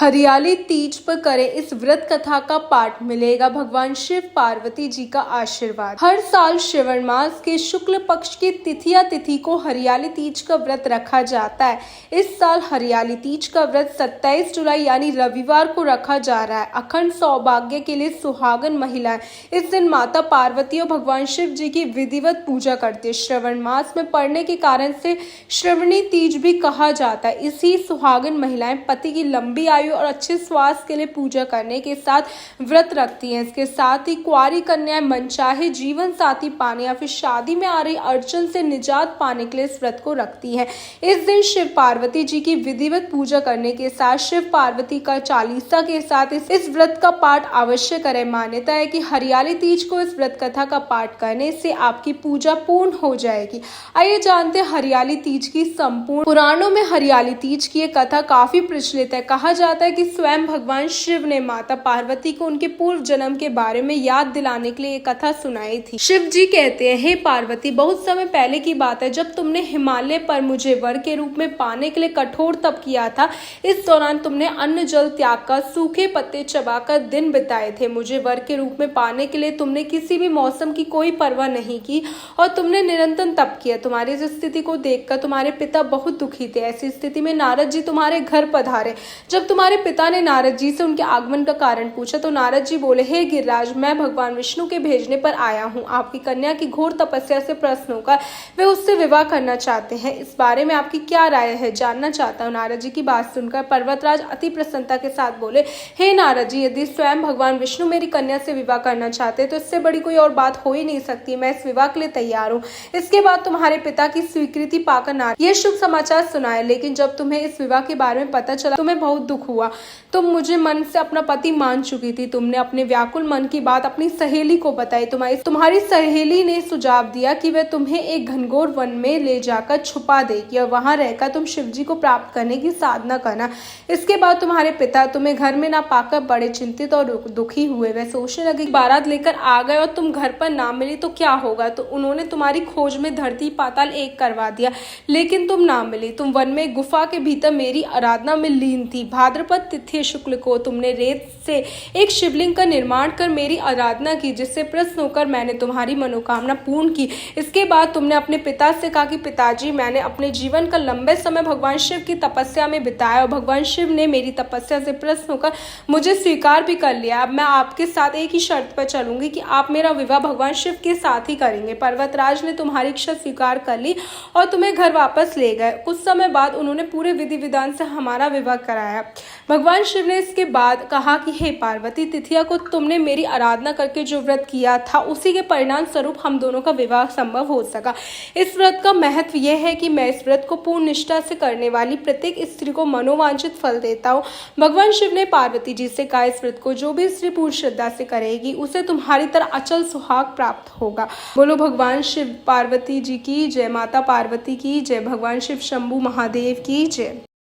हरियाली तीज पर करें इस व्रत कथा का पाठ, मिलेगा भगवान शिव पार्वती जी का आशीर्वाद। हर साल श्रावण मास के शुक्ल पक्ष की तिथि को हरियाली तीज का व्रत रखा जाता है। इस साल हरियाली तीज का व्रत 27 जुलाई यानी रविवार को रखा जा रहा है। अखंड सौभाग्य के लिए सुहागन महिलाएं इस दिन माता पार्वती और भगवान शिव जी की विधिवत पूजा करती है। श्रावण मास में पड़ने के कारण से श्रावणी तीज भी कहा जाता है। इसी सुहागन महिलाएं पति की लंबी आयु और अच्छे स्वास्थ्य के लिए पूजा करने के साथ व्रत रखती हैं। इसके साथ ही कुंवारी कन्याएं मनचाहे जीवन साथी पाने या फिर शादी में आ रही अड़चन से निजात पाने के लिए इस व्रत को रखती हैं। इस दिन शिव पार्वती जी की विधिवत पूजा करने के साथ शिव पार्वती का चालीसा के साथ इस व्रत का पाठ अवश्य करें। मान्यता है कि हरियाली तीज को इस व्रत कथा का पाठ करने से आपकी पूजा पूर्ण हो जाएगी। आइए जानते हैं हरियाली तीज की संपूर्ण। पुराणों में हरियाली तीज की एक कथा काफी प्रचलित है। कहा जाता है कि स्वयं भगवान शिव ने माता पार्वती को उनके पूर्व जन्म के बारे में याद दिलाने के लिए एक कथा सुनाई थी। शिव जी कहते हैं, हे पार्वती, बहुत समय पहले की बात है जब तुमने हिमालय पर मुझे वर के रूप में पाने के लिए कठोर तप किया था। इस दौरान तुमने अन्न जल त्याग कर सूखे पत्ते चबाकर दिन बिताए थे। मुझे वर के रूप में पाने के लिए तुमने किसी भी मौसम की कोई परवाह नहीं की और तुमने निरंतर तप किया। तुम्हारी इस स्थिति को देखकर तुम्हारे पिता बहुत दुखी थे। ऐसी स्थिति में नारद जी तुम्हारे घर पधारे। जब तुम्हारे पिता ने नारद जी से उनके आगमन का कारण पूछा तो नारद जी बोले, हे गिरिराज, मैं भगवान विष्णु के भेजने पर आया हूँ। आपकी कन्या की घोर तपस्या से प्रसन्न होकर वे उससे विवाह करना चाहते हैं। इस बारे में आपकी क्या राय है, जानना चाहता हूँ। नारद जी की बात सुनकर पर्वतराज अति प्रसन्नता के साथ बोले, हे नारद जी, यदि स्वयं भगवान विष्णु मेरी कन्या से विवाह करना चाहते तो इससे बड़ी कोई और बात हो ही नहीं सकती। मैं इस विवाह के लिए तैयार हूँ। इसके बाद तुम्हारे पिता की स्वीकृति पाकर नारद ये शुभ समाचार सुनाए। लेकिन जब तुम्हें इस विवाह के बारे में पता चला तुम्हें बहुत दुख हुआ। तुम मुझे मन से अपना पति मान चुकी थी। तुमने अपने व्याकुल मन की बात अपनी सहेली को बताई। तुम्हारी सहेली ने सुझाव दिया कि वह तुम्हें एक घनघोर वन में ले जाकर छुपा देगी और वहां रहकर तुम शिव जी को प्राप्त करने की साधना करना। इसके बाद तुम्हारे पिता तुम्हें घर में ना पाकर बड़े चिंतित और दुखी हुए। वह सोचने लगे बारात लेकर आ गए और तुम घर पर ना मिली तो क्या होगा। तो उन्होंने तुम्हारी खोज में धरती पाताल एक करवा दिया, लेकिन तुम ना मिली। तुम वन में गुफा के भीतर मेरी आराधना में लीन थी। भाद्रपद तिथि शुक्ल को तुमने रेत से एक शिवलिंग का निर्माण कर मेरी आराधना की, जिससे प्रसन्न होकर मैंने तुम्हारी मनोकामना पूर्ण की। इसके बाद तुमने अपने पिता से कहा कि पिताजी, मैंने अपने जीवन का लंबे समय भगवान शिव की तपस्या में बिताया और भगवान शिव ने मेरी तपस्या से प्रसन्न होकर मुझे स्वीकार भी कर लिया। अब मैं आपके साथ एक ही शर्त पर चलूंगी कि आप मेरा विवाह भगवान शिव के साथ ही करेंगे। पर्वतराज ने तुम्हारी इच्छा स्वीकार कर ली और तुम्हें घर वापस ले गए। कुछ समय बाद उन्होंने पूरे विधि विधान से हमारा विवाह कराया। भगवान शिव ने इसके बाद कहा कि हे पार्वती, तिथिया को तुमने मेरी आराधना करके जो व्रत किया था उसी के परिणाम स्वरूप हम दोनों का विवाह संभव हो सका। इस व्रत का महत्व यह है कि मैं इस व्रत को पूर्ण निष्ठा से करने वाली प्रत्येक स्त्री को मनोवांछित फल देता हूँ। भगवान शिव ने पार्वती जी से कहा, इस व्रत को जो भी स्त्री पूर्ण श्रद्धा से करेगी उसे तुम्हारी तरह अचल सुहाग प्राप्त होगा। बोलो भगवान शिव पार्वती जी की जय, माता पार्वती की जय, भगवान शिव शंभू महादेव की जय।